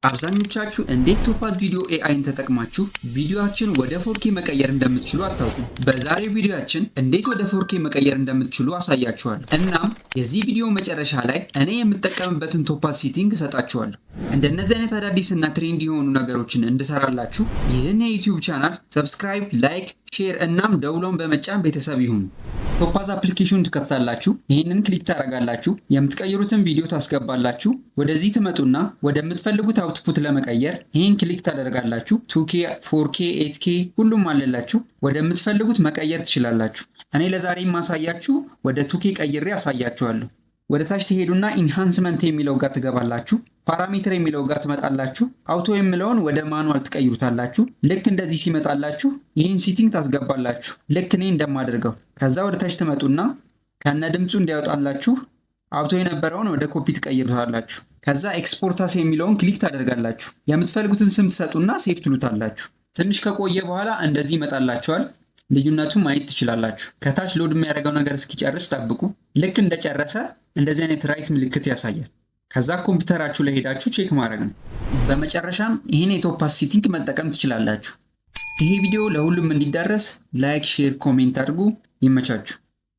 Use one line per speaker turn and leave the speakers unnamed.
አብዛኞቻችሁ እንዴት ቶፓዝ ቪዲዮ ኤአይን ተጠቅማችሁ ቪዲዮአችን ወደ 4K መቀየር እንደምትችሉ አታውቁም። በዛሬው ቪዲዮአችን እንዴት ወደ 4K መቀየር እንደምትችሉ አሳያችኋለሁ። እናም የዚህ ቪዲዮ መጨረሻ ላይ እኔ የምጠቀምበትን ቶፓዝ ሴቲንግ እሰጣችኋለሁ። እንደነዚህ አይነት አዳዲስ እና ትሬንድ የሆኑ ነገሮችን እንድሰራላችሁ ይህን የዩቲዩብ ቻናል ሰብስክራይብ፣ ላይክ፣ ሼር እናም ደውሎን በመጫን ቤተሰብ ይሁኑ። ቶፓዝ አፕሊኬሽን ትከፍታላችሁ። ይህንን ክሊክ ታደርጋላችሁ። የምትቀይሩትን ቪዲዮ ታስገባላችሁ። ወደዚህ ትመጡና ወደምትፈልጉት አውትፑት ለመቀየር ይህን ክሊክ ታደርጋላችሁ። 2K፣ 4K፣ 8K ሁሉም አለላችሁ። ወደምትፈልጉት መቀየር ትችላላችሁ። እኔ ለዛሬ ማሳያችሁ ወደ 2K ቀይሬ አሳያችኋለሁ። ወደ ታች ትሄዱና ኢንሃንስመንት የሚለው ጋር ትገባላችሁ። ፓራሜትር የሚለው ጋር ትመጣላችሁ። አውቶ የሚለውን ወደ ማኑዋል ትቀይሩታላችሁ። ልክ እንደዚህ ሲመጣላችሁ ይህን ሴቲንግ ታስገባላችሁ፣ ልክ እኔ እንደማደርገው። ከዛ ወደ ታች ትመጡና ከነ ድምፁ እንዲያወጣላችሁ አውቶ የነበረውን ወደ ኮፒ ትቀይሩታላችሁ። ከዛ ኤክስፖርታስ የሚለውን ክሊክ ታደርጋላችሁ። የምትፈልጉትን ስም ትሰጡና ሴቭ ትሉታላችሁ። ትንሽ ከቆየ በኋላ እንደዚህ ይመጣላችኋል። ልዩነቱን ማየት ትችላላችሁ። ከታች ሎድ የሚያደርገው ነገር እስኪጨርስ ጠብቁ። ልክ እንደጨረሰ እንደዚህ አይነት ራይት ምልክት ያሳያል። ከዛ ኮምፒውተራችሁ ላይ ሄዳችሁ ቼክ ማድረግ ነው። በመጨረሻም ይህን የቶፓዝ ሴቲንግ መጠቀም ትችላላችሁ። ይሄ ቪዲዮ ለሁሉም እንዲዳረስ ላይክ፣ ሼር፣ ኮሜንት አድርጉ። ይመቻችሁ።